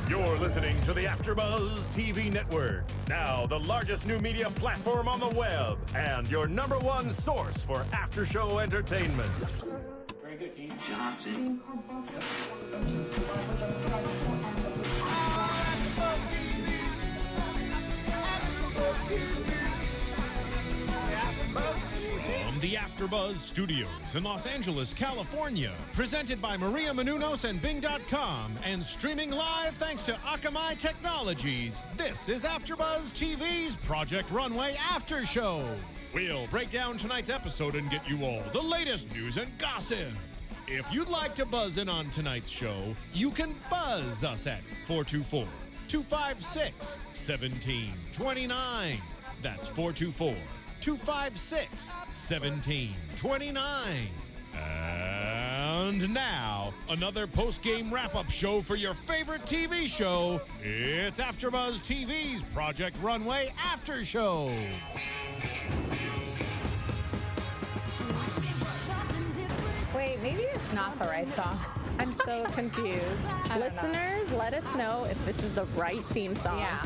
You're listening to the AFTERBUZZ TV network, now the largest new media platform on the web, and your #1 source for after-show entertainment. Very good, team. Johnson. From the AFTERBUZZ Studios in Los Angeles, California, presented by Maria Menounos and Bing.com, and streaming live thanks to Akamai Technologies, this is AFTERBUZZ TV's Project Runway After Show. We'll break down tonight's episode and get you all the latest news and gossip. If you'd like to buzz in on tonight's show, you can buzz us at 424-256-1729. That's 424-256-1729. And now, another post-game wrap-up show for your favorite TV show. It's AFTERBUZZ TV's Project Runway After Show. Wait, maybe it's not the right song. I'm so confused. Listeners, let us know if this is the right theme song. Yeah.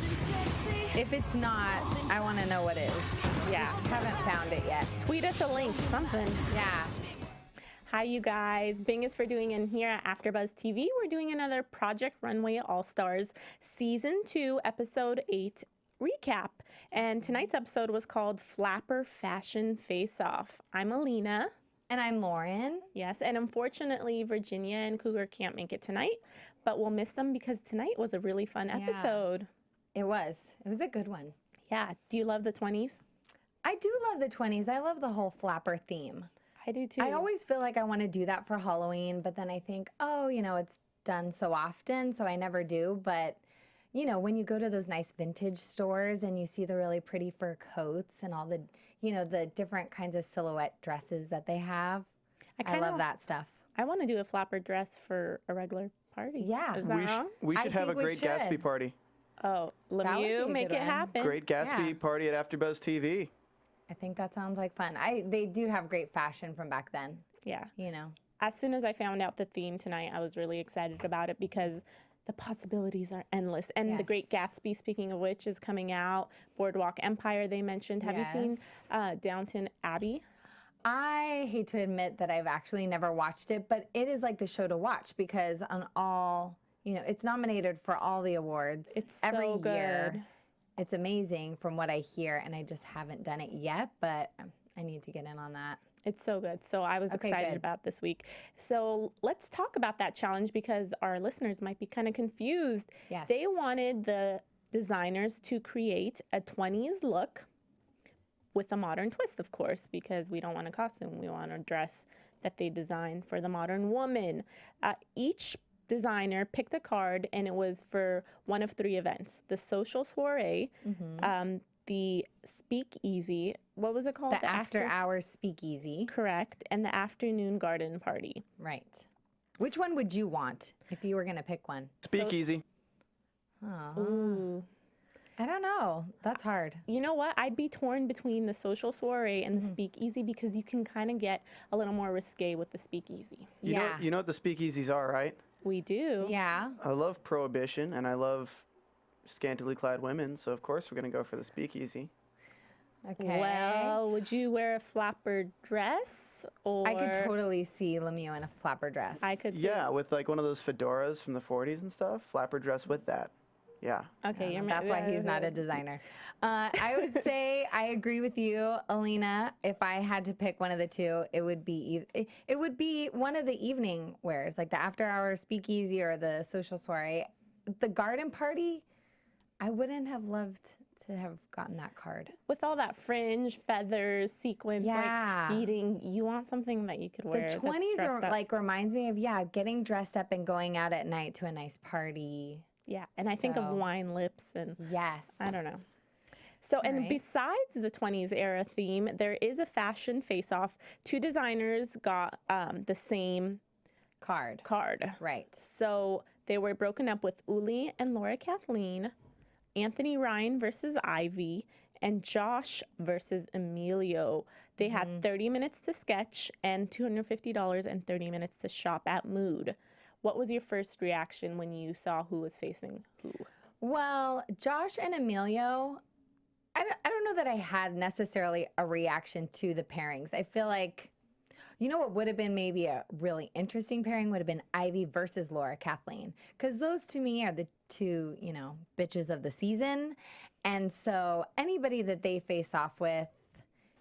If it's not, I want to know what is. Yeah. Haven't found it yet. Tweet us a link, something. Yeah. Hi, you guys. Bing is for doing, and here at AFTERBUZZ TV, we're doing another Project Runway All-Stars Season 2, Episode 8 recap. And tonight's episode was called Flapper Fashion Face-Off. I'm Alina. And I'm Lauren. Yes, and unfortunately, Virginia and Cougar can't make it tonight, but we'll miss them because tonight was a really fun episode. It was. It was a good one. Yeah. Do you love the 20s? I do love the 20s. I love the whole flapper theme. I do too. I always feel like I want to do that for Halloween, but then I think, oh, you know, it's done so often, so I never do. But, you know, when you go to those nice vintage stores and you see the really pretty fur coats and all the, you know, the different kinds of silhouette dresses that they have, I love that stuff. I want to do a flapper dress for a regular party. Yeah. Is that wrong? We should have a Great Gatsby party. Oh, Lemieux, make it happen. Great Gatsby party at AFTERBUZZ TV. I think that sounds like fun. They do have great fashion from back then. Yeah. You know. As soon as I found out the theme tonight, I was really excited about it because the possibilities are endless. And The Great Gatsby, speaking of which, is coming out. Boardwalk Empire, they mentioned. Have you seen Downton Abbey? I hate to admit that I've actually never watched it, but it is like the show to watch because on all, you know, it's nominated for all the awards. It's every so year. good. It's amazing from what I hear, and I just haven't done it yet, but I need to get in on that. It's so good. So I was excited about this week. So let's talk about that challenge because our listeners might be kind of confused. Yes. They wanted the designers to create a 20s look with a modern twist, of course, because we don't want a costume. We want a dress that they designed for the modern woman. Each designer picked a card, and it was for one of 3 events: the social soiree, the speakeasy. What was it called? The after-hours speakeasy. Correct, and the afternoon garden party. Right. Which one would you want if you were going to pick one? Speakeasy. Ooh. I don't know. That's hard. You know what? I'd be torn between the social soiree and the speakeasy because you can kind of get a little more risque with the speakeasy. You know what the speakeasies are, right? We do. Yeah. I love prohibition, and I love scantily clad women, so of course we're going to go for the speakeasy. Okay. Well, would you wear a flapper dress? Or I could totally see Lemieux in a flapper dress. I could too. Yeah, with like one of those fedoras from the 40s and stuff. Flapper dress with that. Yeah. Okay, that's why he's not a designer. I would say I agree with you, Alina. If I had to pick one of the two, it would be one of the evening wears, like the after-hour speakeasy or the social soiree. The garden party, I wouldn't have loved to have gotten that card. With all that fringe, feathers, sequins, like beading, you want something that you could wear. The 20s are like reminds me of getting dressed up and going out at night to a nice party. Yeah, and I think of wine lips and I don't know. So, and besides the 20s era theme, there is a fashion face-off. 2 designers got the same card. Right. So they were broken up with Uli and Laura Kathleen, Anthony Ryan versus Ivy, and Josh versus Emilio. They had 30 minutes to sketch and $250 and 30 minutes to shop at Mood. What was your first reaction when you saw who was facing who? Well, Josh and Emilio, I don't know that I had necessarily a reaction to the pairings. I feel like, you know what would have been maybe a really interesting pairing would have been Ivy versus Laura Kathleen. Because those to me are the two, you know, bitches of the season. And so anybody that they face off with,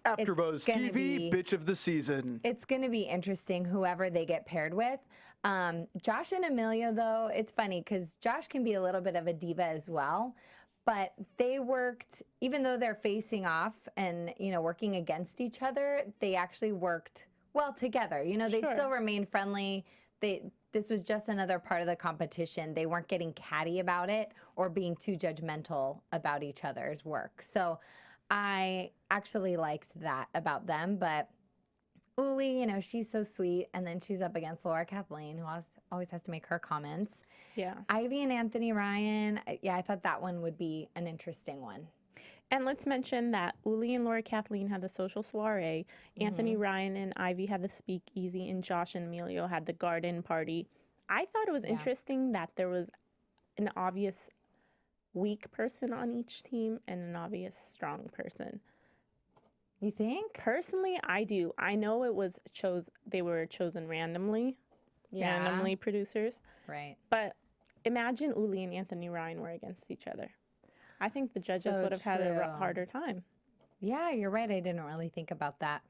AfterBuzz TV, bitch of the season. it's going to be interesting whoever they get paired with. Josh and Emilio, though, it's funny because Josh can be a little bit of a diva as well. But they worked, even though they're facing off and, you know, working against each other, they actually worked well together. You know, they still remained friendly. This was just another part of the competition. They weren't getting catty about it or being too judgmental about each other's work. So I actually liked that about them. But Uli, you know, she's so sweet. And then she's up against Laura Kathleen, who always has to make her comments. Yeah. Ivy and Anthony Ryan, yeah, I thought that one would be an interesting one. And let's mention that Uli and Laura Kathleen had the social soiree. Anthony Ryan and Ivy had the speakeasy, and Josh and Emilio had the garden party. I thought it was interesting that there was an obvious weak person on each team and an obvious strong person. You think? Personally, I do. I know it was they were chosen randomly, producers. Right. But imagine Uli and Anthony Ryan were against each other. I think the judges would have had a harder time. Yeah, you're right. I didn't really think about that.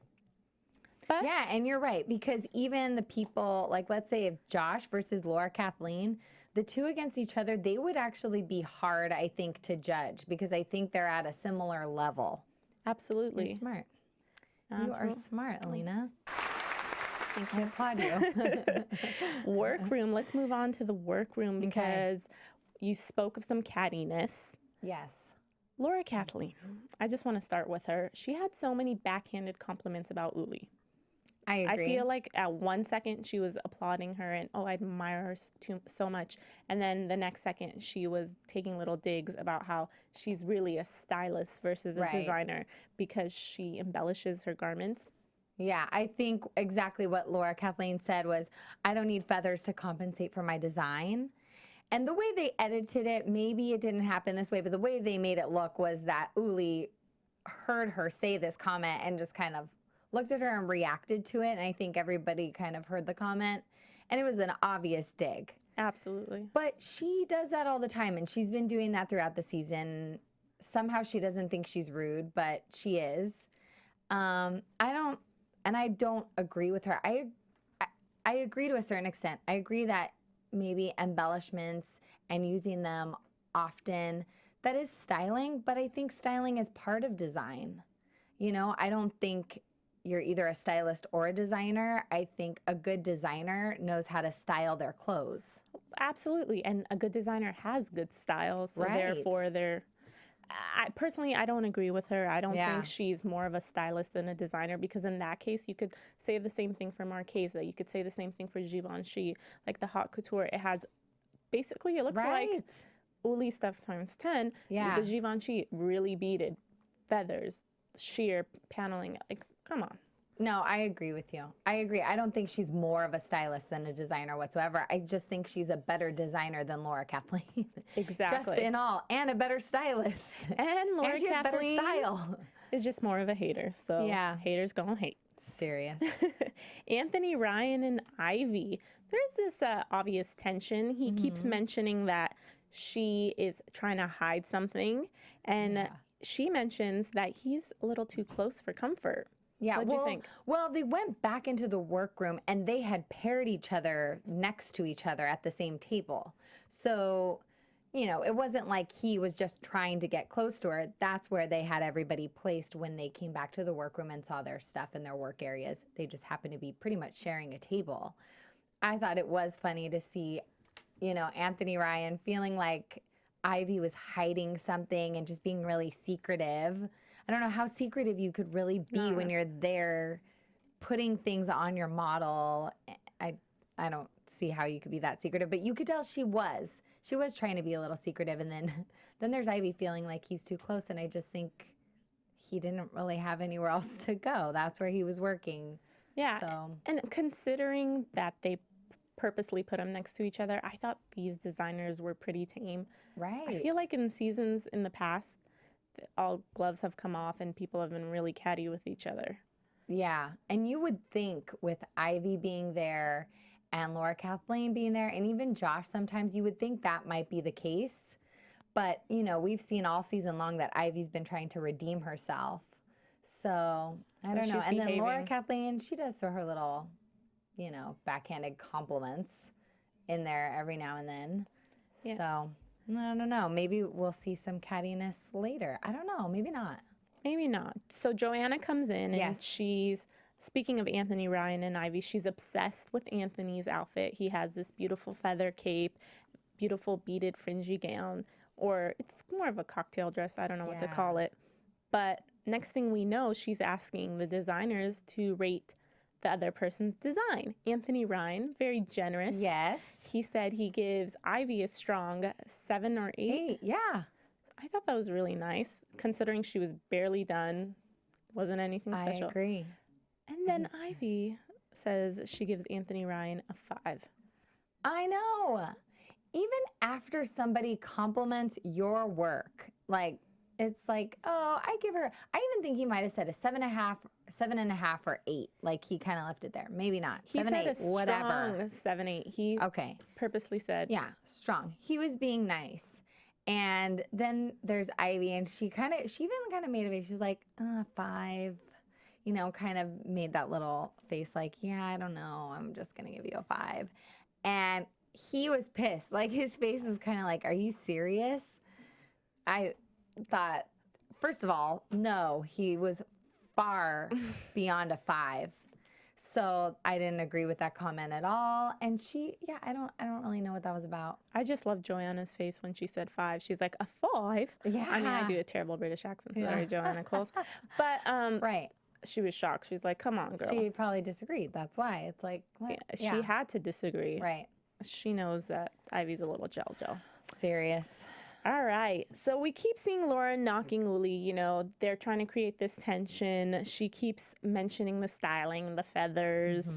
But yeah, and you're right, because even the people, like let's say if Josh versus Laura Kathleen, the two against each other, they would actually be hard, I think, to judge because I think they're at a similar level. Absolutely. You're smart. You are smart, Alina. Thank you. I applaud you. Workroom. Let's move on to the workroom because you spoke of some cattiness. Yes. Laura Kathleen. I just want to start with her. She had so many backhanded compliments about Uli. I agree. I feel like at 1 second she was applauding her and, oh, I admire her so much. And then the next second she was taking little digs about how she's really a stylist versus a designer because she embellishes her garments. Yeah, I think exactly what Laura Kathleen said was, I don't need feathers to compensate for my design. And the way they edited it, maybe it didn't happen this way, but the way they made it look was that Uli heard her say this comment and just kind of looked at her and reacted to it. And I think everybody kind of heard the comment. And it was an obvious dig. Absolutely. But she does that all the time, and she's been doing that throughout the season. Somehow she doesn't think she's rude, but she is. I don't agree with her. I agree to a certain extent. I agree that maybe embellishments and using them often, that is styling, but I think styling is part of design. You know, I don't think you're either a stylist or a designer. I think a good designer knows how to style their clothes. Absolutely. And a good designer has good style. So therefore personally, I don't agree with her. I don't think she's more of a stylist than a designer because in that case, you could say the same thing for Marchesa. You could say the same thing for Givenchy. Like the haute couture, it has, basically it looks like Uli stuff times 10. Yeah. The Givenchy really beaded, feathers, sheer paneling. Like, come on. No, I agree with you. I agree. I don't think she's more of a stylist than a designer whatsoever. I just think she's a better designer than Laura Kathleen. Exactly. Just in all. And a better stylist. And Laura she has better Kathleen style. is just more of a hater. So haters gonna hate. Serious. Anthony Ryan and Ivy. There's this obvious tension. He keeps mentioning that she is trying to hide something. And she mentions that he's a little too close for comfort. Yeah, What'd you think? Well, they went back into the workroom and they had paired each other next to each other at the same table. So, you know, it wasn't like he was just trying to get close to her. That's where they had everybody placed when they came back to the workroom and saw their stuff in their work areas. They just happened to be pretty much sharing a table. I thought it was funny to see, you know, Anthony Ryan feeling like Ivy was hiding something and just being really secretive. I don't know how secretive you could really be when you're there putting things on your model. I don't see how you could be that secretive, but you could tell she was. She was trying to be a little secretive, and then there's Ivy feeling like he's too close, and I just think he didn't really have anywhere else to go. That's where he was working. Yeah, so. and considering that they purposely put them next to each other. I thought these designers were pretty tame. Right. I feel like in seasons in the past, all gloves have come off and people have been really catty with each other. Yeah. And you would think with Ivy being there and Laura Kathleen being there and even Josh, sometimes you would think that might be the case. But, you know, we've seen all season long that Ivy's been trying to redeem herself. So, I don't know. she's And then Laura behaving. Kathleen, she does throw her little, you know, backhanded compliments in there every now and then. Yeah. So, I don't know. Maybe we'll see some cattiness later. I don't know. Maybe not. Maybe not. So Joanna comes in and Yes. she's, speaking of Anthony, Ryan, and Ivy, she's obsessed with Anthony's outfit. He has this beautiful feather cape, beautiful beaded fringy gown, or it's more of a cocktail dress. I don't know what to Yeah. call it. But next thing we know, she's asking the designers to rate the other person's design. Anthony Ryan, very generous. Yes. He said he gives Ivy a strong 7 or 8. Hey, yeah. I thought that was really nice, considering she was barely done. Wasn't anything I special. agree. And then Ivy says she gives Anthony Ryan a 5. I know. Even after somebody compliments your work, like, it's like, oh, I even think he might have said a 7.5 or 8. Like, he kind of left it there. Maybe not. He 7, said 8, a whatever. strong 7, 8. He Okay. purposely said, Yeah, strong. He was being nice. And then there's Ivy, and she even kind of made a face. She was like, 5. You know, kind of made that little face like, yeah, I don't know. I'm just going to give you a 5. And he was pissed. Like, his face is kind of like, are you serious? I thought, first of all, no, he was far beyond a 5. So I didn't agree with that comment at all. And I don't really know what that was about. I just love Joanna's face when she said 5. She's like, a 5? Yeah. I mean, I do a terrible British accent. Sorry, Joanna Coles. But Right. she was shocked. She's like, come on, girl. She probably disagreed. That's why. It's like, what? She had to disagree. Right. She knows that Ivy's a little gel. Serious. All right. So we keep seeing Lauren knocking Uli. You know, they're trying to create this tension. She keeps mentioning the styling, the feathers.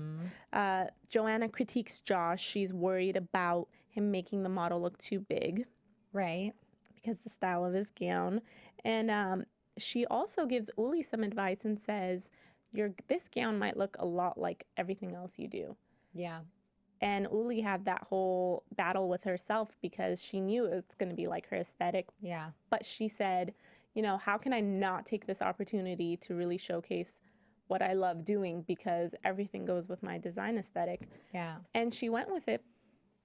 Joanna critiques Josh. She's worried about him making the model look too big Right. because the style of his gown. And she also gives Uli some advice and says, this gown might look a lot like everything else you do. Yeah. And Uli had that whole battle with herself because she knew it was going to be like her aesthetic. Yeah. But she said, you know, how can I not take this opportunity to really showcase what I love doing, because everything goes with my design aesthetic. Yeah. And she went with it,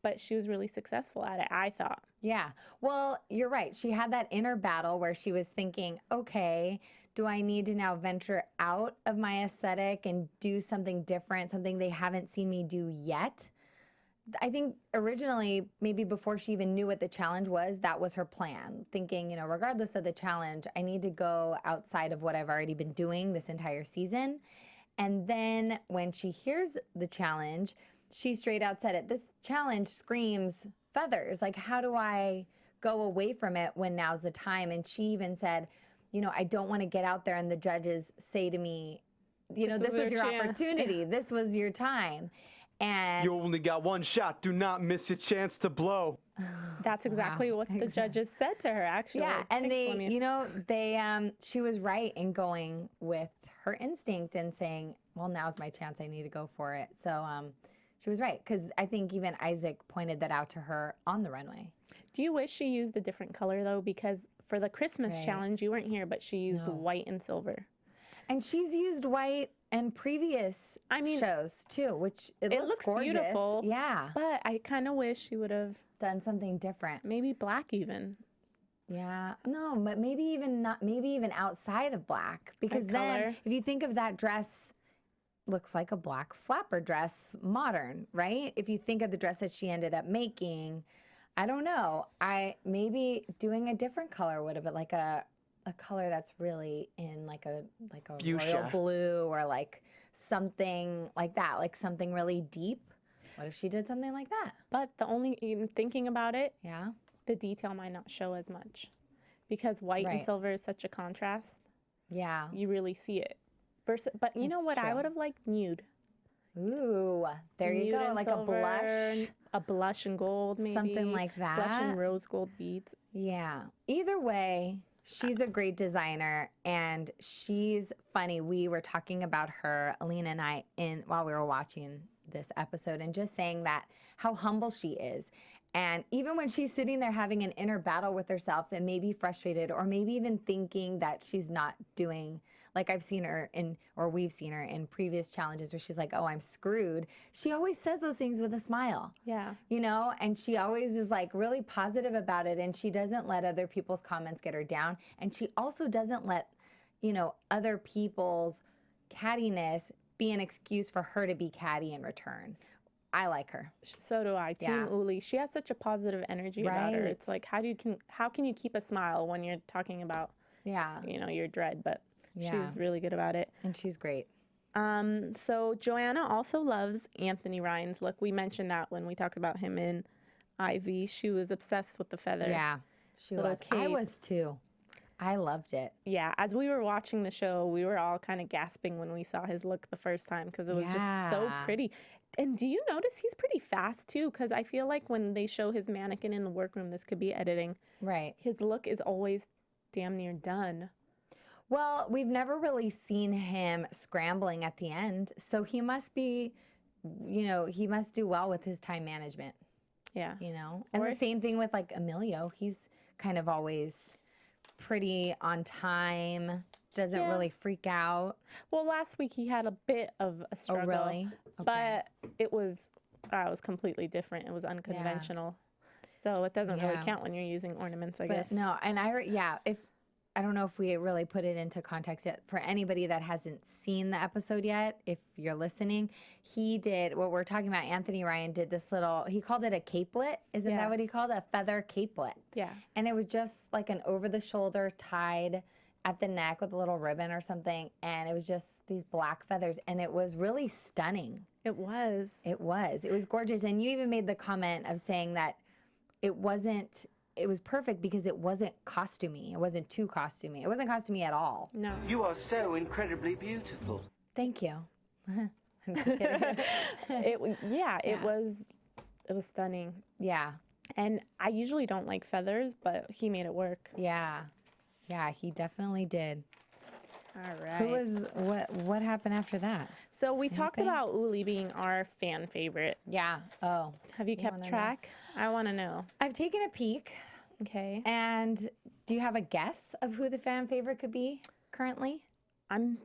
but she was really successful at it, I thought. Yeah. Well, you're right. She had that inner battle where she was thinking, okay, do I need to now venture out of my aesthetic and do something different, something they haven't seen me do yet? I think originally, maybe before she even knew what the challenge was, that was her plan. Thinking, you know, regardless of the challenge, I need to go outside of what I've already been doing this entire season. And then when she hears the challenge, she straight out said it. This challenge screams feathers. Like, how do I go away from it when now's the time? And she even said, you know, I don't want to get out there and the judges say to me, you know, this was your opportunity. This was your time. And You only got one shot. Do not miss your chance to blow. That's exactly what the judges said to her, actually. yeah, and Thanks, they, Lamia. you know, she was right in going with her instinct and saying, well, now's my chance. I need to go for it. So she was right, because I think even Isaac pointed that out to her on the runway. Do you wish she used a different color, though? Because for the Christmas Right. challenge, you weren't here, but she used white and silver. And she's used white in previous shows too, which it looks gorgeous. Beautiful. Yeah. But I kind of wish she would have Done something different. maybe black even. Yeah. No, but maybe even outside of black. Because then color. if you think of that dress, looks like a black flapper dress, modern, right? If you think of the dress that she ended up making, I don't know. Maybe doing a different color would have been like a color that's really in like a Fuchsia. royal blue, or like something like that, like something really deep. What if she did something like that? But in thinking about it, Yeah. the detail might not show as much. Because white and Right. silver is such a contrast. Yeah. You really see it. But you know That's what I true. would have liked? Nude. Ooh, there you Nude go. and Like silver, a blush. a blush and gold, maybe Something like Blush that. and rose gold beads. Yeah. Either way, she's a great designer and she's funny. We were talking about her, Alina and I, while we were watching this episode, and just saying that how humble she is. And even when she's sitting there having an inner battle with herself and maybe frustrated or maybe even thinking that she's not doing, like I've seen her or we've seen her in previous challenges where she's like, oh, I'm screwed. She always says those things with a smile. Yeah. You know, and she always is like really positive about it, and she doesn't let other people's comments get her down. And she also doesn't let, you know, other people's cattiness be an excuse for her to be catty in return. I like her. So do I. Team Yeah. Uli. She has such a positive energy about her. Right. It's like, how can you keep a smile when you're talking about, Yeah. you know, your dread? But Yeah. she's really good about it. And she's great. So Joanna also loves Anthony Ryan's look. We mentioned that when we talked about him in Ivy. She was obsessed with the feather. Yeah, she Little was. I cape. was too. I loved it. Yeah, as we were watching the show, we were all kind of gasping when we saw his look the first time because it was just so Yeah. pretty. And do you notice he's pretty fast too? Because I feel like when they show his mannequin in the workroom, this could be editing, Right. his look is always damn near done. Well, we've never really seen him scrambling at the end, so he must be, you know, he must do well with his time management, Yeah. you know? And Or- the same thing with like Emilio. He's kind of always pretty on time, doesn't Yeah. really freak out. Well, last week he had a bit of a struggle. really? Okay. But it was completely different. It was unconventional. So it doesn't really Yeah. count when you're using ornaments, I But guess. no, and I don't know if we really put it into context yet. For anybody that hasn't seen the episode yet, if you're listening, he did what we're talking about. Anthony Ryan did this little, he called it a capelet. Isn't Yeah. that what he called it? A feather capelet. Yeah. And it was just like an over the shoulder tied at the neck with a little ribbon or something. And it was just these black feathers. And it was really stunning. It was. It was gorgeous. And you even made the comment of saying that it was perfect because it wasn't costumey. It wasn't too costumey. It wasn't costumey at all. No. You are so incredibly beautiful. Thank you. I'm just kidding. It was stunning. Yeah. And I usually don't like feathers, but he made it work. Yeah. Yeah, he definitely did. All right. Who was what happened after that? So we talked about Uli being our fan favorite. Yeah. Oh. Have you kept wanna know? track? I want to know. I've taken a peek. Okay. And do you have a guess of who the fan favorite could be currently? I'm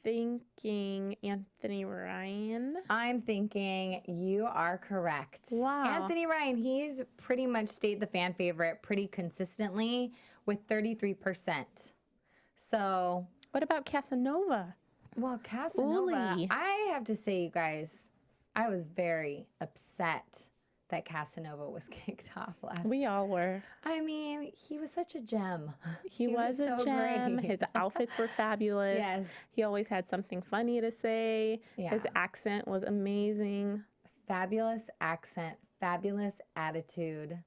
thinking Anthony Ryan. I'm thinking you are correct. Wow. Anthony Ryan, he's pretty much stayed the fan favorite pretty consistently with 33%. So, What about Casanova? well, Casanova, Uli. I have to say, you guys, I was very upset that Casanova was kicked off last. We all were. I mean, he was such a gem. He was a so gem. great. His outfits were fabulous. Yes. He always had something funny to say. His Yeah. accent was amazing. Fabulous accent, fabulous attitude.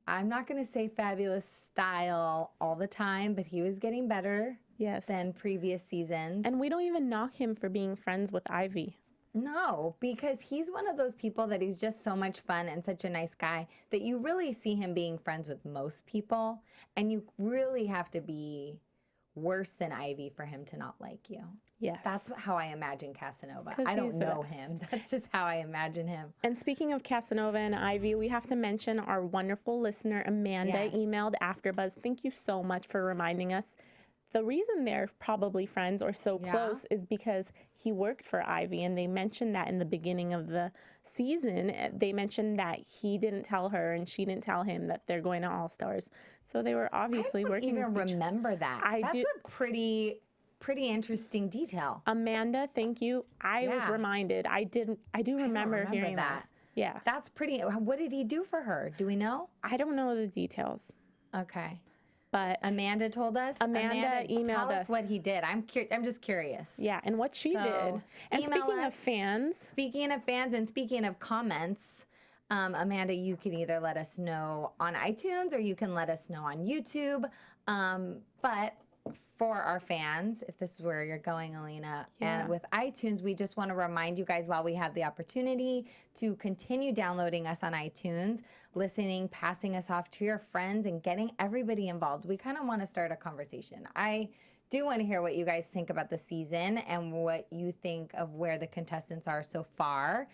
I'm not going to say fabulous style all the time, but he was getting better Yes. than previous seasons. And we don't even knock him for being friends with Ivy. No, because he's one of those people that he's just so much fun and such a nice guy that you really see him being friends with most people. And you really have to be worse than Ivy for him to not like you. Yes. That's how I imagine Casanova. 'Cause I he's don't the know best. him. That's just how I imagine him. And speaking of Casanova and Ivy, we have to mention our wonderful listener, Amanda, Yes. emailed AfterBuzz. Thank you so much for reminding us. The reason they're probably friends or so Yeah. close is because he worked for Ivy, and they mentioned that in the beginning of the season. They mentioned that he didn't tell her and she didn't tell him that they're going to All Stars. So they were obviously I don't working even with each remember that. I That's do- a pretty interesting detail. Amanda, thank you. I was Yeah. reminded. I do remember remember hearing that. that. Yeah. That's pretty. What did he do for her? Do we know? I don't know the details, Okay. but Amanda told us. Amanda emailed tell us us. what he did. I'm just curious. yeah, and what she So, did. And email speaking of us. fans, Speaking of fans and speaking of comments, Amanda, you can either let us know on iTunes or you can let us know on YouTube. But for our fans, if this is where you're going, Alina, Yeah. and with iTunes, we just want to remind you guys while we have the opportunity to continue downloading us on iTunes, listening, passing us off to your friends, and getting everybody involved. We kind of want to start a conversation. I do want to hear what you guys think about the season and what you think of where the contestants are so far.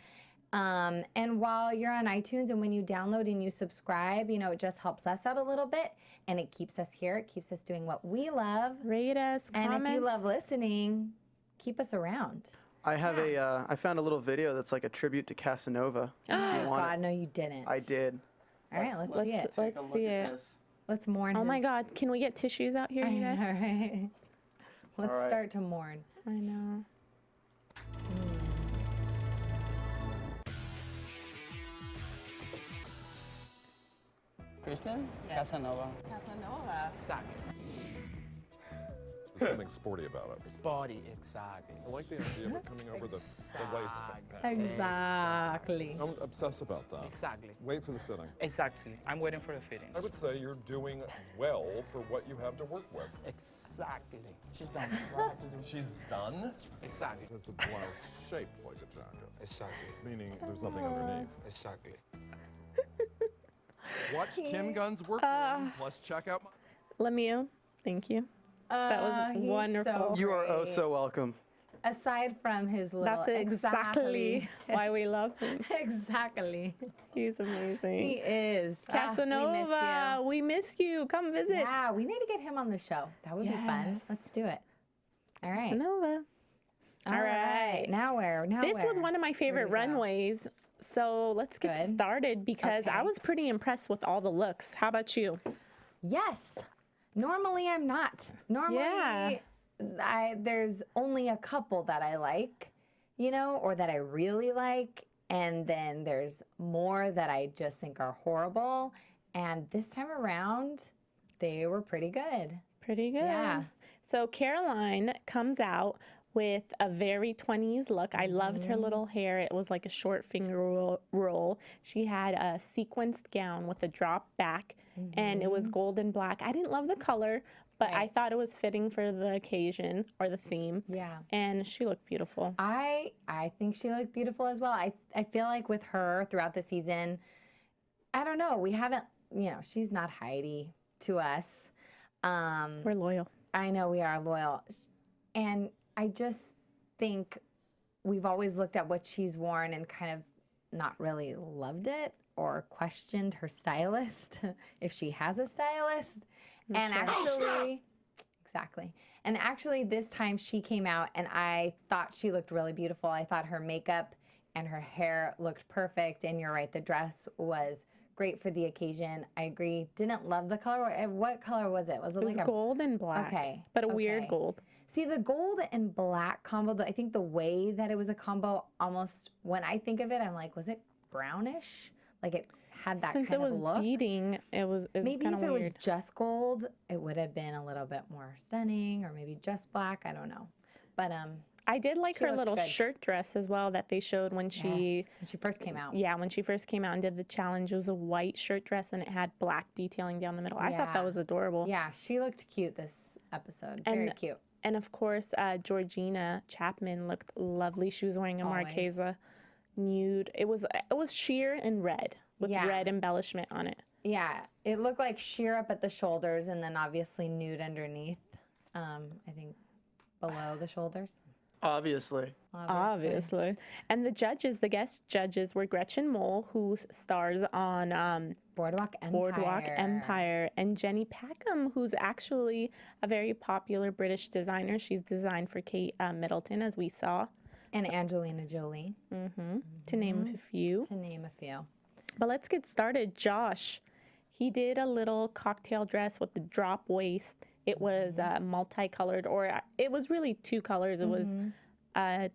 And while you're on iTunes and when you download and you subscribe, you know, it just helps us out a little bit and it keeps us here. It keeps us doing what we love. Rate us, comment. And if you love listening, keep us around. I have I found a little video that's like a tribute to Casanova. Oh, God, no, you didn't. I did. All right, let's see it. Let's see it. Let's mourn. Oh my his- God, can we get tissues out here, you guys? All right. Let's All right. start to mourn. I know. Kristen? Casanova. Casanova. Exactly. There's something sporty about it. It's body, exactly. I like the idea of it coming over the waistband. Exactly. Don't obsess about that. Exactly. Wait for the fitting. Exactly. I'm waiting for the fitting. I would say you're doing well for what you have to work with. Exactly. She's done. What I have to do. She's done. Exactly. It's a blouse shaped like a jacket, Exactly. meaning there's nothing underneath. Exactly. Watch Tim Gunn's workroom, plus check out my... Lemieux, thank you. That was He's wonderful. so You are oh great. so welcome. Aside from his little... That's exactly why we love him. Exactly. He's amazing. He is. Casanova, we miss you. Come visit. Yeah, we need to get him on the show. That would be fun. Yes. Let's do it. All right. Casanova. All right. Now where? Now This was where? one of my favorite Where do we go? runways. So let's get Good. started because I Okay. was pretty impressed with all the looks. How about you? Yes. Normally I'm not. Normally there's only a couple that I like, you know, or that I really like. And then there's more that I just think are horrible. And this time around, they were pretty good. Pretty good. Yeah. So Caroline comes out with a very 20s look. I loved her little hair. It was like a short finger roll. She had a sequenced gown with a drop back, and it was gold and black. I didn't love the color, but I thought it was fitting for the occasion or the theme. Yeah. And she looked beautiful. I think she looked beautiful as well. I feel like with her throughout the season, I don't know, we haven't, you know, she's not Heidi to us. We're loyal. I know we are loyal. And I just think we've always looked at what she's worn and kind of not really loved it or questioned her stylist, if she has a stylist. And actually, exactly. And actually this time she came out and I thought she looked really beautiful. I thought her makeup and her hair looked perfect. And you're right, the dress was great for the occasion. I agree. Didn't love the color. What color was it? Was it, It was like gold and black. Okay, But a weird okay. gold. See, the gold and black combo, I think the way that it was a combo, almost when I think of it, I'm like, was it brownish? Like it had that Since kind it of was look. beading, it was Maybe kind if of it was weird. just gold, it would have been a little bit more stunning, or maybe just black. I don't know. But I did like she her looked little good. shirt dress as well that they showed when she yes, when she first came out. Yeah, when she first came out and did the challenge, it was a white shirt dress and it had black detailing down the middle. I thought that Yeah. was adorable. Yeah, she looked cute this episode. Very cute. And of course, Georgina Chapman looked lovely. She was wearing a Always. Marchesa nude. It was sheer and red with Yeah. red embellishment on it. Yeah, it looked like sheer up at the shoulders and then obviously nude underneath. I think below the shoulders. Obviously. Obviously. And the judges, the guest judges, were Gretchen Mol, who stars on Boardwalk Empire. Boardwalk Empire, and Jenny Packham, who's actually a very popular British designer. She's designed for Kate Middleton, as we saw, And Angelina Jolie, to name a few. to name a few. But let's get started. Josh, he did a little cocktail dress with the drop waist. It was multicolored, or it was really two colors. It was, I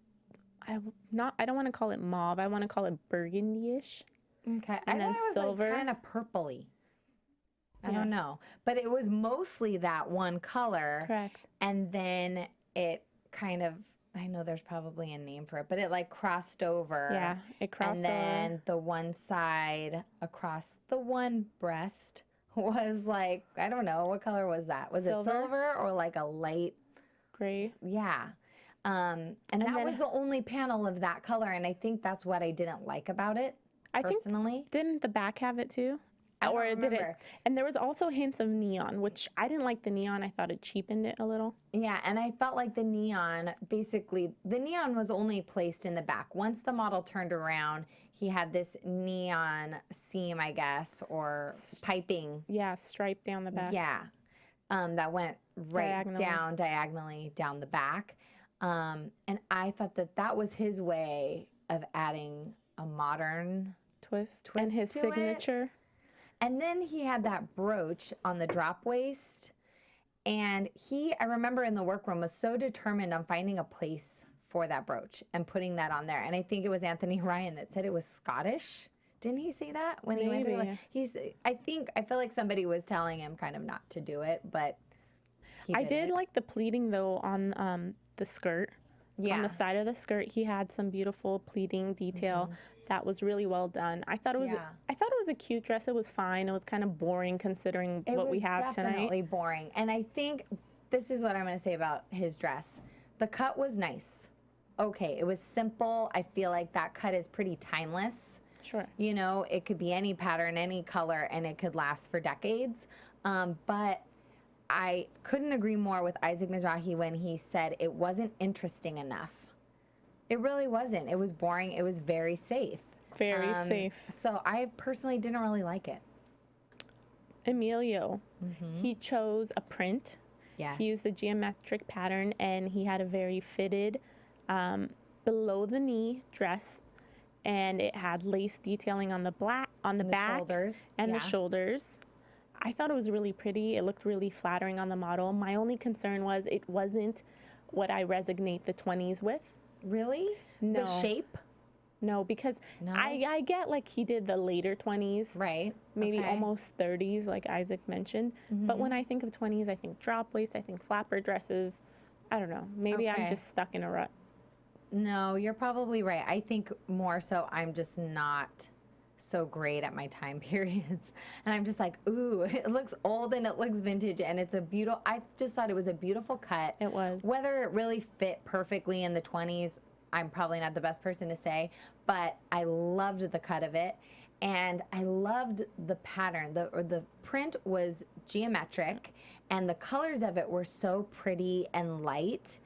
don't want to call it mauve. I want to call it burgundy-ish. Okay, And then thought it was silver. like kind of purpley. I Yeah. don't know, but it was mostly that one color. Correct. And then it kind of, I know there's probably a name for it, but it like crossed over. Yeah, it crossed And then the one side across the one breast was like, I don't know, what color was that? Was Silver? it silver or like a light? Gray. Yeah. And that then- was the only panel of that color, and I think that's what I didn't like about it, I think personally. didn't the back have it too? I don't Or did it? remember. And there was also hints of neon, which I didn't like the neon. I thought it cheapened it a little. Yeah, and I felt like the neon, basically, the neon was only placed in the back. Once the model turned around, he had this neon seam, I guess, or piping. Yeah, stripe down the back. Yeah, that went right Diagonally. diagonally down the back. And I thought that that was his way of adding a modern Twist and his to it. signature. And then he had that brooch on the drop waist. And I remember in the workroom, was so determined on finding a place for that brooch and putting that on there. And I think it was Anthony Ryan that said it was Scottish. Didn't he say that when he went to Maybe. I feel like somebody was telling him kind of not to do it, but I did did it. like the pleating though on the skirt. Yeah. On the side of the skirt, he had some beautiful pleating detail that was really well done. I thought it was Yeah. I thought it was a cute dress. It was fine. It was kind of boring considering It what we was have definitely tonight. boring. And I think this is what I'm going to say about his dress. The cut was nice. Okay, it was simple. I feel like that cut is pretty timeless. Sure. You know, it could be any pattern, any color, and it could last for decades. But I couldn't agree more with Isaac Mizrahi when he said it wasn't interesting enough. It really wasn't. It was boring. It was very safe. Very safe. So I personally didn't really like it. Emilio, he chose a print. Yes. He used a geometric pattern, and he had a very fitted below the knee dress, and it had lace detailing on the back, shoulders, and yeah. the shoulders. I thought it was really pretty. It looked really flattering on the model. My only concern was it wasn't what I resonate the 20s with. Really? No. The shape? No, because No? I get like he did the later 20s. Right. Maybe Okay. almost 30s, like Isaac mentioned. But when I think of 20s, I think drop waist, I think flapper dresses. I don't know. Maybe I'm Okay. just stuck in a rut. No, you're probably right. I think more so I'm just not so great at my time periods. And I'm just like, ooh, it looks old and it looks vintage and it's a beautiful, I just thought it was a beautiful cut. It was. Whether it really fit perfectly in the 20s, I'm probably not the best person to say, but I loved the cut of it. And I loved the pattern. The print was geometric and the colors of it were so pretty and light,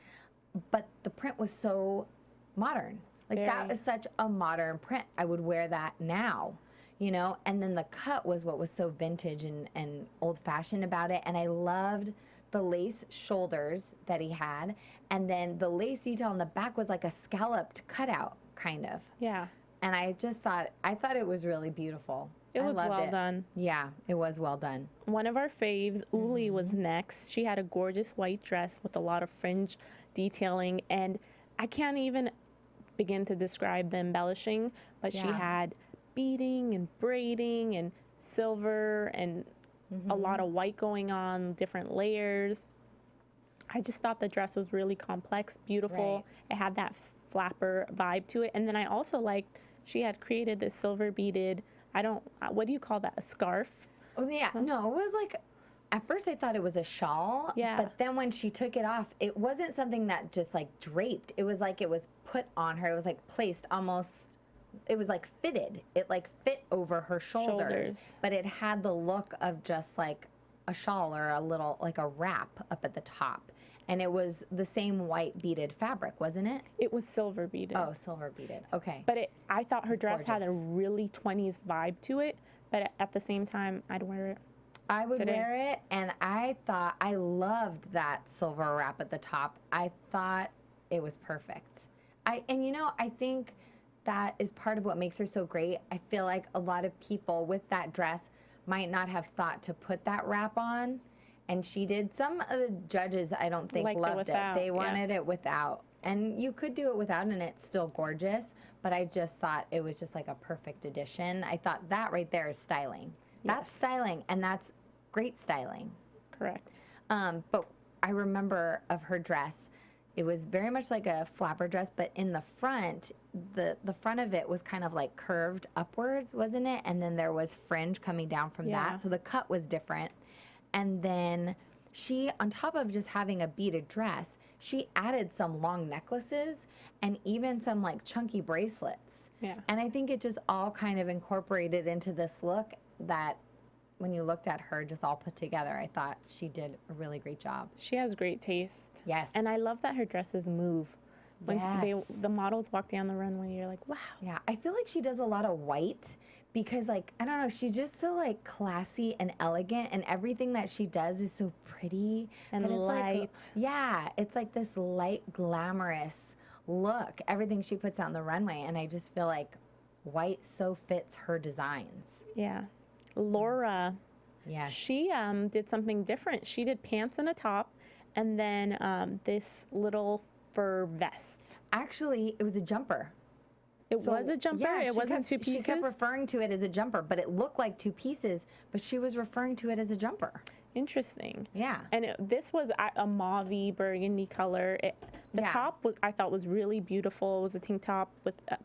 but the print was so modern. Like that Very. was such a modern print. I would wear that now, you know? And then the cut was what was so vintage and old fashioned about it. And I loved the lace shoulders that he had. And then the lace detail on the back was like a scalloped cutout, kind of. Yeah. And I thought it was really beautiful. It I was loved well it. done. Yeah, it was well done. One of our faves, Uli, was next. She had a gorgeous white dress with a lot of fringe detailing. And I can't even begin to describe the embellishing, but she Yeah. had beading and braiding and silver and a lot of white going on, different layers. I just thought the dress was really complex, beautiful. Right. It had that flapper vibe to it. And then I also liked she had created this silver beaded, what do you call that, a scarf? Oh, yeah. No, it was like, at first I thought it was a shawl. Yeah. But then when she took it off, it wasn't something that just like draped. It was like it was put on her. It was like placed almost, it was like fitted. It like fit over her shoulders. But it had the look of just like a shawl or a little, like a wrap up at the top. And it was the same white beaded fabric, wasn't it? It was silver beaded. Oh, silver beaded. Okay. But I thought her dress had a gorgeous. really 20s vibe to it. But at the same time, I'd wear it. I would today. wear it, and I thought I loved that silver wrap at the top. I thought it was perfect. And you know, I think that is part of what makes her so great. I feel like a lot of people with that dress might not have thought to put that wrap on, and she did. Some of the judges, I don't think, Liked it loved without, it. They yeah. wanted it without. And you could do it without, and it's still gorgeous, but I just thought it was just like a perfect addition. I thought that right there is styling. That's Yes. styling, and that's great styling. Correct. But I remember of her dress, It was very much like a flapper dress, but in the front, the front of it was kind of like curved upwards, wasn't it? And then there was fringe coming down from that. So the cut was different. And then she, on top of just having a beaded dress, she added some long necklaces and even some like chunky bracelets. Yeah. And I think it just all kind of incorporated into this look that when you looked at her just all put together, I thought she did a really great job. She has great taste. Yes. And I love that her dresses move. When the models walk down the runway, you're like, wow. Yeah, I feel like she does a lot of white because, like, I don't know, she's just so, like, classy and elegant, and everything that she does is so pretty. And that it's light. Like, yeah, it's like this light, glamorous look, everything she puts out on the runway, and I just feel like white so fits her designs. Yeah. Laura, Yes. she did something different. She did pants and a top, and then this little fur vest. Actually, it was a jumper. It was a jumper? Yeah, It wasn't two She kept pieces? referring to it as a jumper, but it looked like two pieces, but she was referring to it as a jumper. Interesting. Yeah. And this was a mauve burgundy color. The Yeah. top I thought was really beautiful. It was a tank top with a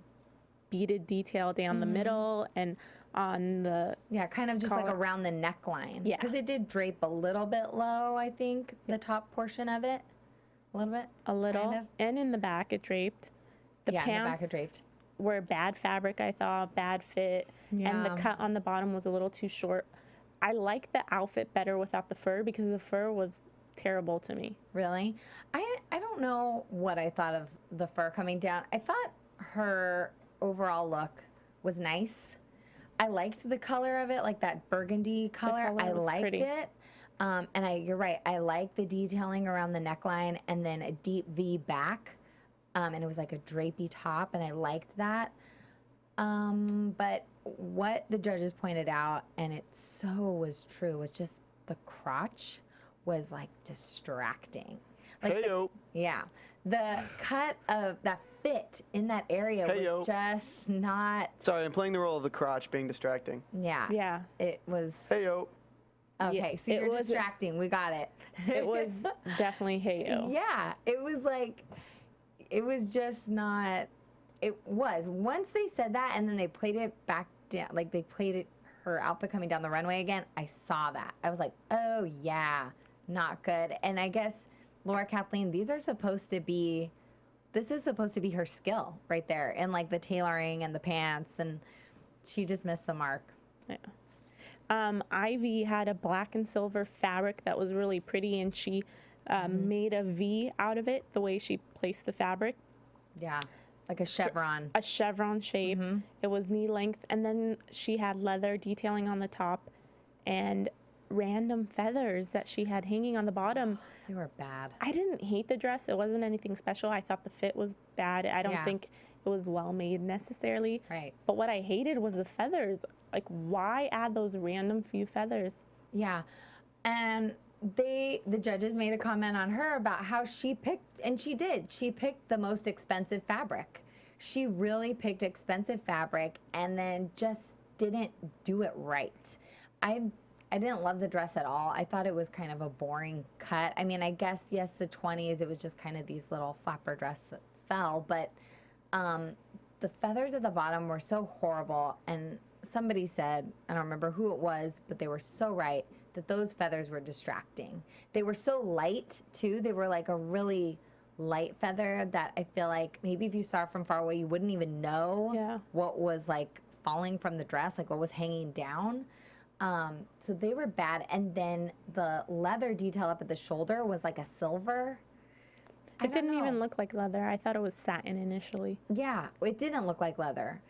beaded detail down the middle and on the Yeah, kind of just like collar. around the neckline. Yeah. Because it did drape a little bit low, I think, the top portion of it. A little bit. a little, kind of. and in the back it draped. The Yeah, in the pants back it draped. were bad fabric, I thought, bad fit, and the Yeah. cut on the bottom was a little too short. I like the outfit better without the fur because the fur was terrible to me. Really? I don't know what I thought of the fur coming down. I thought her overall look was nice. I liked the color of it, like that burgundy color. color I was liked pretty. it. And you're right. I like the detailing around the neckline and then a deep V back. And it was like a drapey top, and I liked that. But what the judges pointed out, and it so was true, was just the crotch was like distracting. Like Heyo. yeah. The cut of that fit in that area Heyo. was just not, Sorry, I'm playing the role of the crotch being distracting. yeah. Yeah, It was, Hey yo. okay, so it you're was- distracting. We got it. it was definitely hey-o. Yeah, it was like, it was just not, it was. Once they said that and then they played it back down, like they played it, her outfit coming down the runway again, I saw that. I was like, oh yeah, not good. And I guess, Laura Kathleen, this is supposed to be her skill right there. And like the tailoring and the pants, and she just missed the mark. Yeah. Ivy had a black and silver fabric that was really pretty, and she made a V out of it, the way she placed the fabric. Yeah, like a chevron. A chevron shape. It was knee length, and then she had leather detailing on the top and random feathers that she had hanging on the bottom. They were bad. I didn't hate the dress. It wasn't anything special. I thought the fit was bad. I don't Yeah. think it was well made necessarily. Right. But what I hated was the feathers. Like, why add those random few feathers? Yeah. And the judges made a comment on her about how she picked, and she did. She picked the most expensive fabric. She really picked expensive fabric and then just didn't do it right. I didn't love the dress at all. I thought it was kind of a boring cut. I mean, I guess, yes, the 20s, it was just kind of these little flapper dress that fell, but the feathers at the bottom were so horrible. And somebody said, I don't remember who it was, but they were so right, that those feathers were distracting. They were so light, too. They were like a really light feather that I feel like maybe if you saw it from far away, you wouldn't even know what was like falling from the dress, like what was hanging down. So they were bad. And then the leather detail up at the shoulder was like a silver. It didn't even look like leather. I thought it was satin initially. Yeah, it didn't look like leather.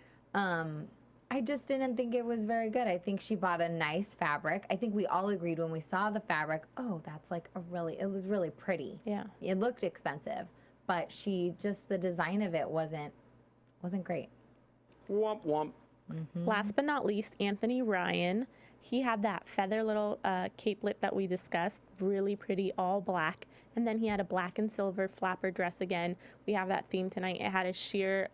I just didn't think it was very good. I think she bought a nice fabric. I think we all agreed when we saw the fabric, oh, that's like it was really pretty. Yeah. It looked expensive, but the design of it wasn't great. Womp womp. Last but not least, Anthony Ryan. He had that feather little capelet that we discussed, really pretty, all black. And then he had a black and silver flapper dress again. We have that theme tonight. It had a sheer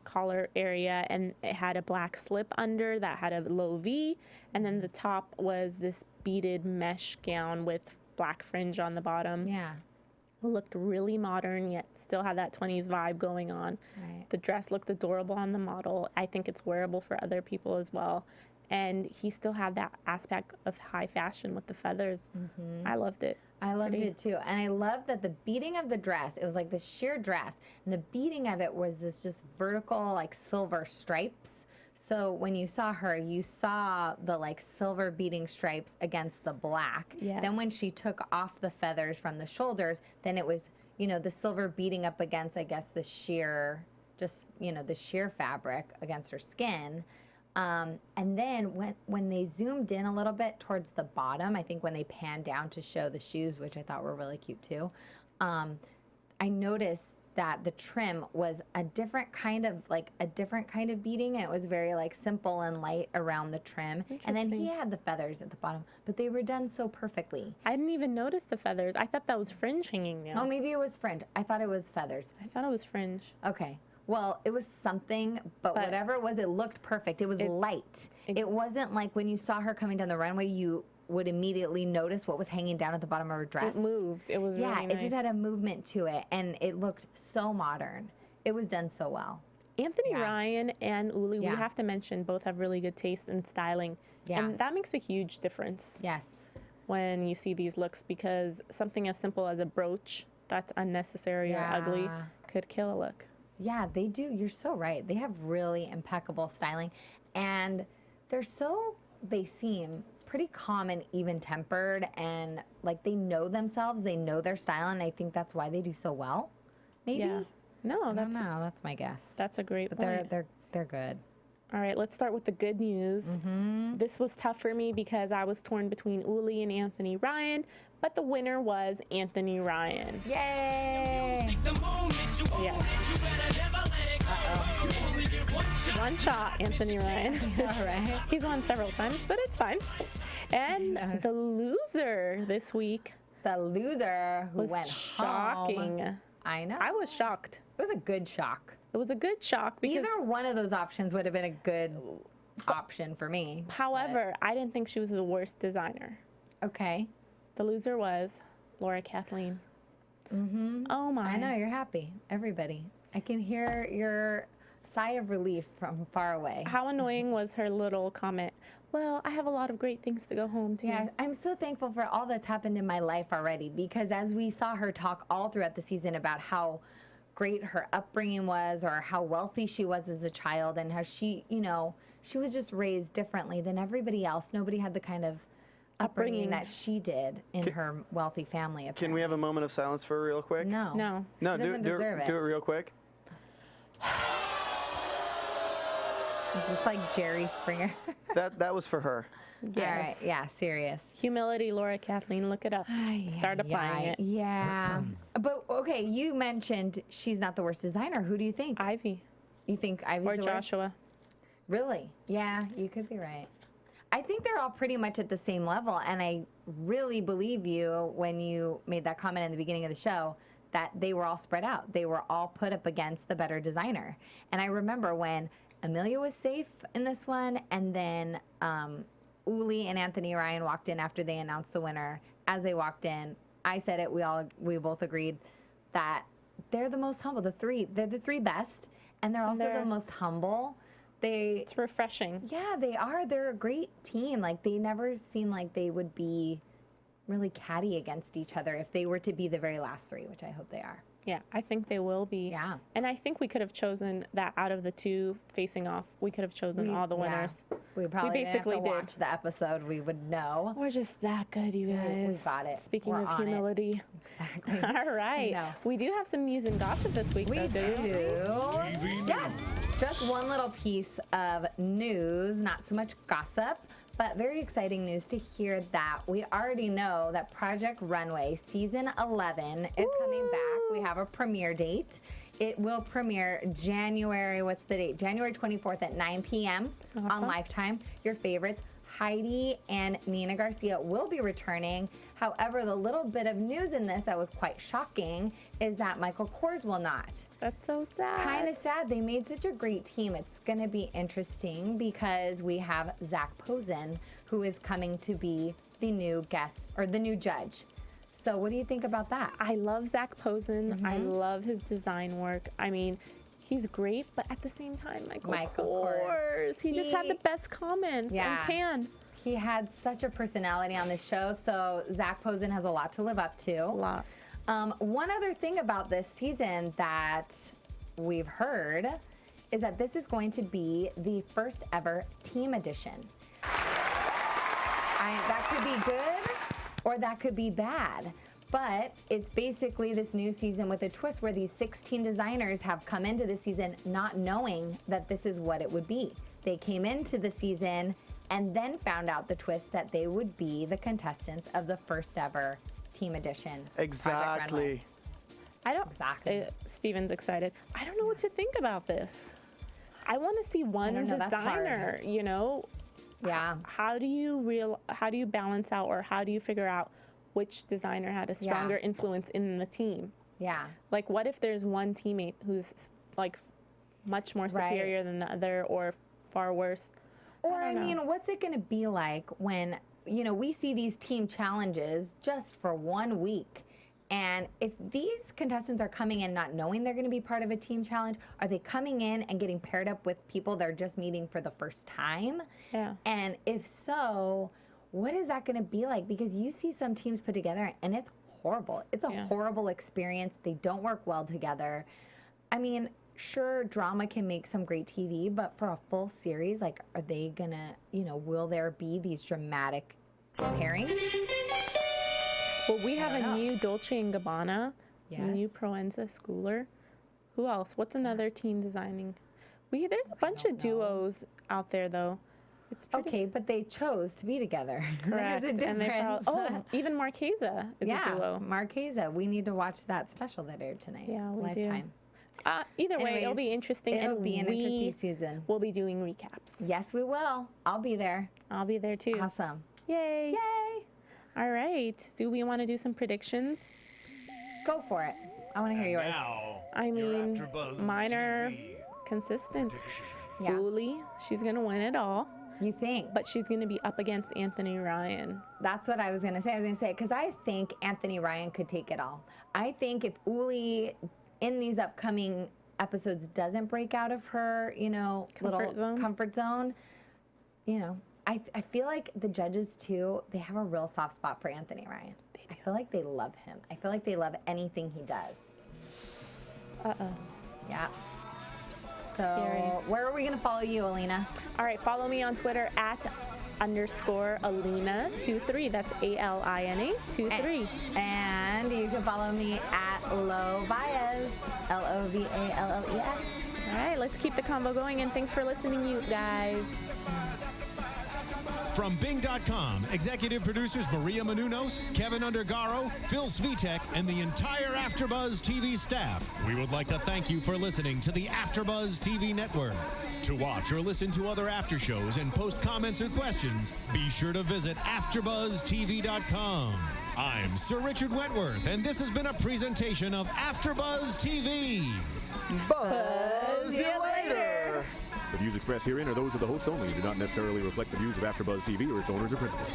collar area, and it had a black slip under that had a low V. And then the top was this beaded mesh gown with black fringe on the bottom. Yeah. looked really modern, yet still had that 20s vibe going on. Right. The dress looked adorable on the model. I think it's wearable for other people as well. And he still had that aspect of high fashion with the feathers. I loved it. I loved it too. And I loved that the beading of the dress, it was like this sheer dress, and the beading of it was this just vertical, like silver stripes. So when you saw her, you saw the like silver beading stripes against the black. Yeah. Then when she took off the feathers from the shoulders, then it was, you know, the silver beading up against, I guess, the sheer, just, you know, the sheer fabric against her skin. And then when they zoomed in a little bit towards the bottom, I think when they panned down to show the shoes, which I thought were really cute too, I noticed that the trim was a different kind of beading. It was very like simple and light around the trim. And then he had the feathers at the bottom, but they were done so perfectly. I didn't even notice the feathers. I thought that was fringe hanging down. Oh, maybe it was fringe. I thought it was feathers. I thought it was fringe. Okay. Well, it was something, but whatever it was, it looked perfect. It was light. It wasn't like when you saw her coming down the runway, you would immediately notice what was hanging down at the bottom of her dress. It moved. It was really nice. It just had a movement to it, and it looked so modern. It was done so well. Anthony Ryan and Uli, we Yeah. have to mention, both have really good taste in styling. Yeah. And that makes a huge difference Yes. when you see these looks, because something as simple as a brooch that's unnecessary or ugly Yeah. could kill a look. Yeah, they do. You're so right. They have really impeccable styling, and they seem pretty calm and even-tempered, and like they know themselves, they know their style, and I think that's why they do so well. Maybe. Yeah. No, I don't that's know. That's my guess. that's a great But point. they're good. All right, let's start with the good news. This was tough for me because I was torn between Uli and Anthony Ryan, but the winner was Anthony Ryan. Yay! Yes. One shot, Anthony Ryan. All right. He's won several times, but it's fine. And the loser this week The loser who was went shocking. home. I know. I was shocked. It was a good shock. It was a good shock because, Either one of those options would have been a good option for me. however, I didn't think she was the worst designer. Okay. The loser was Laura Kathleen. Oh my. I know, you're happy. Everybody. I can hear your sigh of relief from far away. How annoying was her little comment? Well, I have a lot of great things to go home to. Yeah, I'm so thankful for all that's happened in my life already, because as we saw her talk all throughout the season about how great her upbringing was, or how wealthy she was as a child, and how she, you know, she was just raised differently than everybody else. Nobody had the kind of upbringing that she did in her wealthy family. Apparently. Can we have a moment of silence for her real quick? No. No. No, She do doesn't do deserve it, do it it. real quick. Is this like Jerry Springer? That was for her. Yes. All right. Yeah, serious. Humility, Laura Kathleen. Look it up. Start applying it. Yeah. But okay, you mentioned she's not the worst designer. Who do you think? Ivy You think Ivy's or the worst? Joshua. Really? Yeah, you could be right. I think they're all pretty much at the same level, and I really believe you when you made that comment in the beginning of the show that they were all spread out. They were all put up against the better designer. And I remember when Emilio was safe in this one, and then Uli and Anthony Ryan walked in after they announced the winner. As they walked in, I said it. We both agreed that they're the most humble. They're the three best, and they're also the most humble. It's refreshing. Yeah, they are. They're a great team. Like, they never seem like they would be really catty against each other if they were to be the very last three, which I hope they are. Yeah, I think they will be. Yeah. And I think we could have chosen that out of the two facing off. We could have chosen all the winners. We probably basically didn't have to did. watch the episode. We would know. We're just that good, you guys. We got it. Speaking We're of on it. humility. Exactly. All right. know. We do have some news and gossip this week, We though, do. TV Yes. Just one little piece of news, not so much gossip, but very exciting news to hear that we already know that Project Runway Season 11 is coming back. We have a premiere date. It will premiere January 24th at 9 p.m. on Lifetime. Your favorites, Heidi and Nina Garcia, will be returning. However, the little bit of news in this that was quite shocking is that Michael Kors will not. That's so sad. Kind of sad. They made such a great team. It's going to be interesting because we have Zach Posen, who is coming to be the new guest or the new judge. So what do you think about that? I love Zach Posen. I love his design work. I mean, he's great, but at the same time, Michael Kors. He just had the best comments. Yeah. And tan. He had such a personality on the show, so Zach Posen has a lot to live up to. A lot. One other thing about this season that we've heard is that this is going to be the first ever team edition. That could be good or that could be bad. But it's basically this new season with a twist where these 16 designers have come into the season not knowing that this is what it would be. They came into the season and then found out the twist that they would be the contestants of the first ever team edition. Exactly. I don't. Steven's excited. I don't know what to think about this. I want to see one designer. You know. Yeah. How do you balance out, or how do you figure out which designer had a stronger influence in the team? Yeah. Like, what if there's one teammate who's like much more superior than the other, or far worse? Or I mean, what's it going to be like when, you know, we see these team challenges just for 1 week? And if these contestants are coming in not knowing they're going to be part of a team challenge, are they coming in and getting paired up with people they're just meeting for the first time? Yeah. And if so, what is that going to be like? Because you see some teams put together and it's horrible. It's a horrible experience. They don't work well together. I mean, sure, drama can make some great TV, but for a full series, like, are they going to, you know, will there be these dramatic pairings? Well, we have a new Dolce & Gabbana, a new Proenza schooler. Who else? What's another team designing? There's a bunch of duos out there, though. It's okay, but they chose to be together. Correct. There's a difference. Even Marchesa is a duo. Marchesa. We need to watch that special that aired tonight. Yeah, we Lifetime. do. Either way, it'll be interesting. It'll be an interesting season. We'll be doing recaps. Yes, we will. I'll be there. I'll be there, too. Awesome. Yay. Yay. All right. Do we want to do some predictions? Go for it. I want to hear yours. Now, I mean, mine are consistent. Uli, she's going to win it all. You think? But she's going to be up against Anthony Ryan. That's what I was going to say. I was going to say, because I think Anthony Ryan could take it all. I think if Uli, in these upcoming episodes, doesn't break out of her, you know, comfort zone, you know, I feel like the judges, too, they have a real soft spot for Anthony Ryan. I feel like they love him. I feel like they love anything he does. Uh-oh. Yeah. So Scary. where are we going to follow you, Alina? All right, follow me on Twitter at _Alina23. That's ALINA23. And you can follow me at Lovalles, LOVALLES. All right, let's keep the combo going, and thanks for listening, you guys. From Bing.com, executive producers Maria Menounos, Kevin Undergaro, Phil Svitek, and the entire AfterBuzz TV staff, we would like to thank you for listening to the AfterBuzz TV network. To watch or listen to other after shows and post comments or questions, be sure to visit AfterBuzzTV.com. I'm Sir Richard Wentworth, and this has been a presentation of AfterBuzz TV. Buzz you later. The views expressed herein are those of the hosts only and do not necessarily reflect the views of AfterBuzz TV or its owners or principals.